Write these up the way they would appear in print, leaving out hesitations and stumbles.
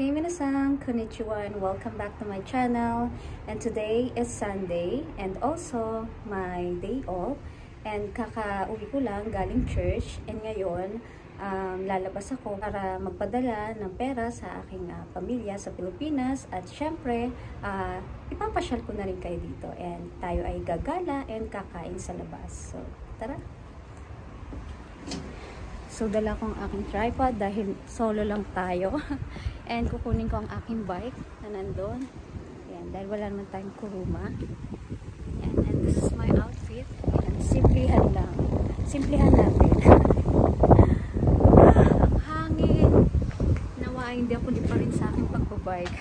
Hey minasan, konnichiwa and welcome back to my channel. And today is Sunday and also my day off. And kakauwi ko lang galing church. And ngayon, lalabas ako para magpadala ng pera sa aking pamilya sa Pilipinas. At syempre, ipapasyal ko na rin kayo dito. And tayo ay gagala and kakain sa labas. So, tara! So, dala ko ang aking tripod dahil solo lang tayo. And kukunin ko ang aking bike na nandun. Ayan, dahil wala naman tayong kuruma. Ayan, and this is my outfit. Ayan, simplihan lang. Simplihan natin. Ang hangin. Nawa, hindi ako di pa rin sa aking pagbabike.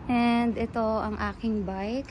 And ito ang aking bike.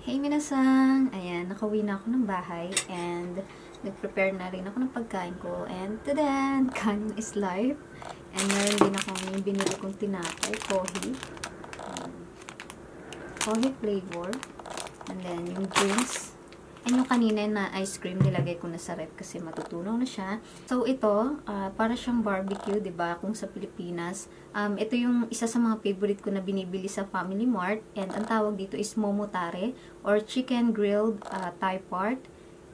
Hey minasang! Ayan, nakauwi na ako ng bahay and nag-prepare na rin ako ng pagkain ko. And tadan! Kanin is life. And meron din ako yung binili kong tinapay, kohi. Kohi flavor. And then yung drinks. And yung kanina na ice cream, nilagay ko na sa ref kasi matutunaw na siya. So ito, para siyang barbecue, 'di ba? Kung sa Pilipinas. Ito yung isa sa mga favorite ko na binibili sa Family Mart. And ang tawag dito is momotare or chicken grilled Thai part.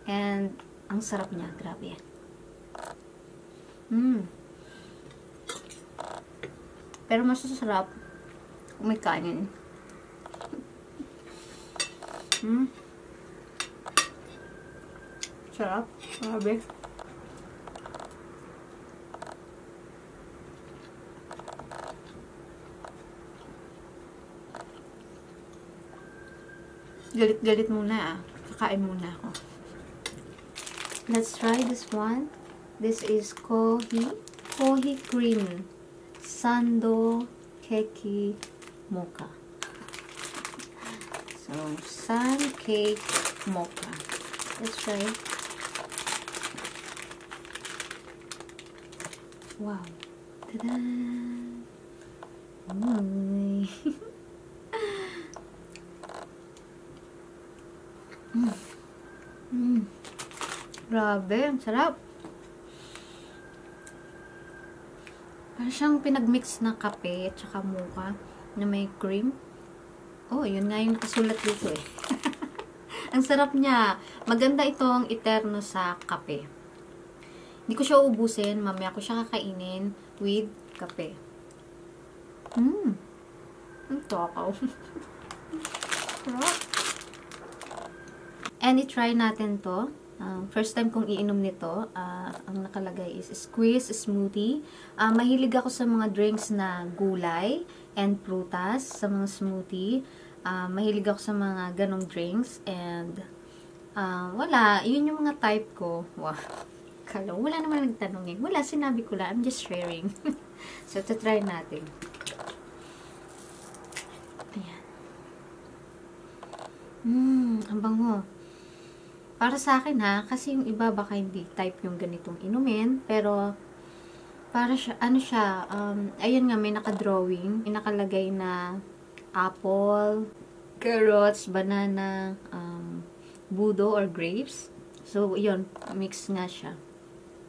And ang sarap niya, grabe. Pero mas masarap kung may kanin. Sarap. Grabe. Galit-galit muna Kakain muna ako. Let's try this one. This is kohi cream sando keki mocha. So, sun cake mocha. Let's try it. Wow. Ta-da! Grabe, ang sarap. Parang siyang pinagmix na kape at saka mocha na may cream. Oh, yun nga yung nakasulat dito eh. Ang sarap niya. Maganda itong iterno sa kape. Hindi ko siya uubusin. Mamaya ko siya kakainin with kape. Ang takaw. And i-try natin to. First time kong iinom nito. Ang nakalagay is squeeze smoothie. Mahilig ako sa mga drinks na gulay and prutas sa mga smoothie. Mahilig ako sa mga ganong drinks. And wala. Yun yung mga type ko. Wow. Wala naman nagtanong eh. Wala, sinabi ko lang. I'm just sharing. So, try natin. Ayan. Ang bango. Para sa akin ha, kasi yung iba baka hindi type yung ganitong inumin. Pero, para siya, ano siya, ayun nga, may nakadrawing. May nakalagay na apple, carrots, banana, budo or grapes. So, yun, mix nga siya.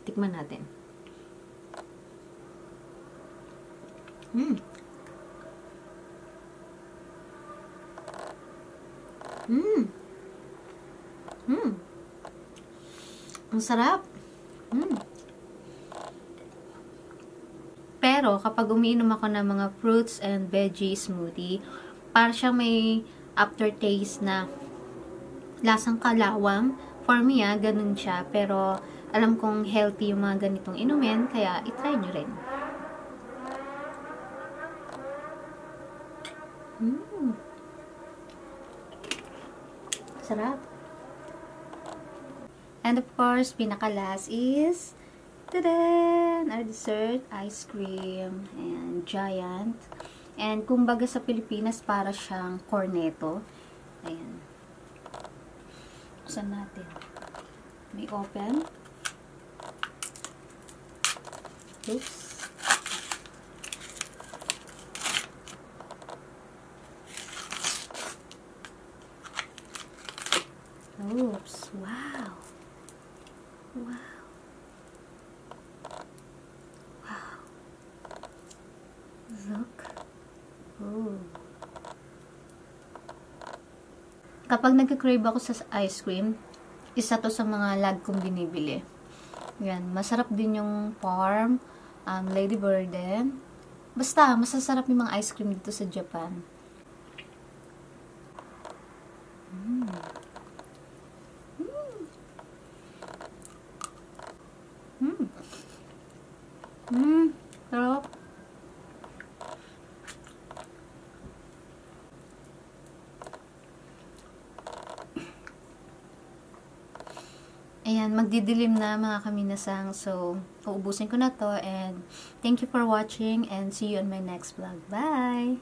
Tikman natin. Ang sarap. Pero, kapag umiinom ako ng mga fruits and veggie smoothie, para siyang may aftertaste na lasang kalawang. For me, ganun siya. Pero, alam kong healthy yung mga ganitong inumin, kaya itry nyo rin. Sarap. And of course, pinakalas is tadan! Our dessert, ice cream, and giant. And kumbaga sa Pilipinas, para siyang cornetto. Ayan. Buksan natin. May open. Oops. Oops. Wow. Wow. Wow. Look. Oh. Kapag nagka-crave ako sa ice cream, isa to sa mga lag kong binibili. Yan. Masarap din yung Farm, Lady Birden. Basta, masasarap yung mga ice cream dito sa Japan. Sarap. Ayan, magdidilim na mga kaminasang. So, uubusin ko na to. And thank you for watching and see you on my next vlog. Bye!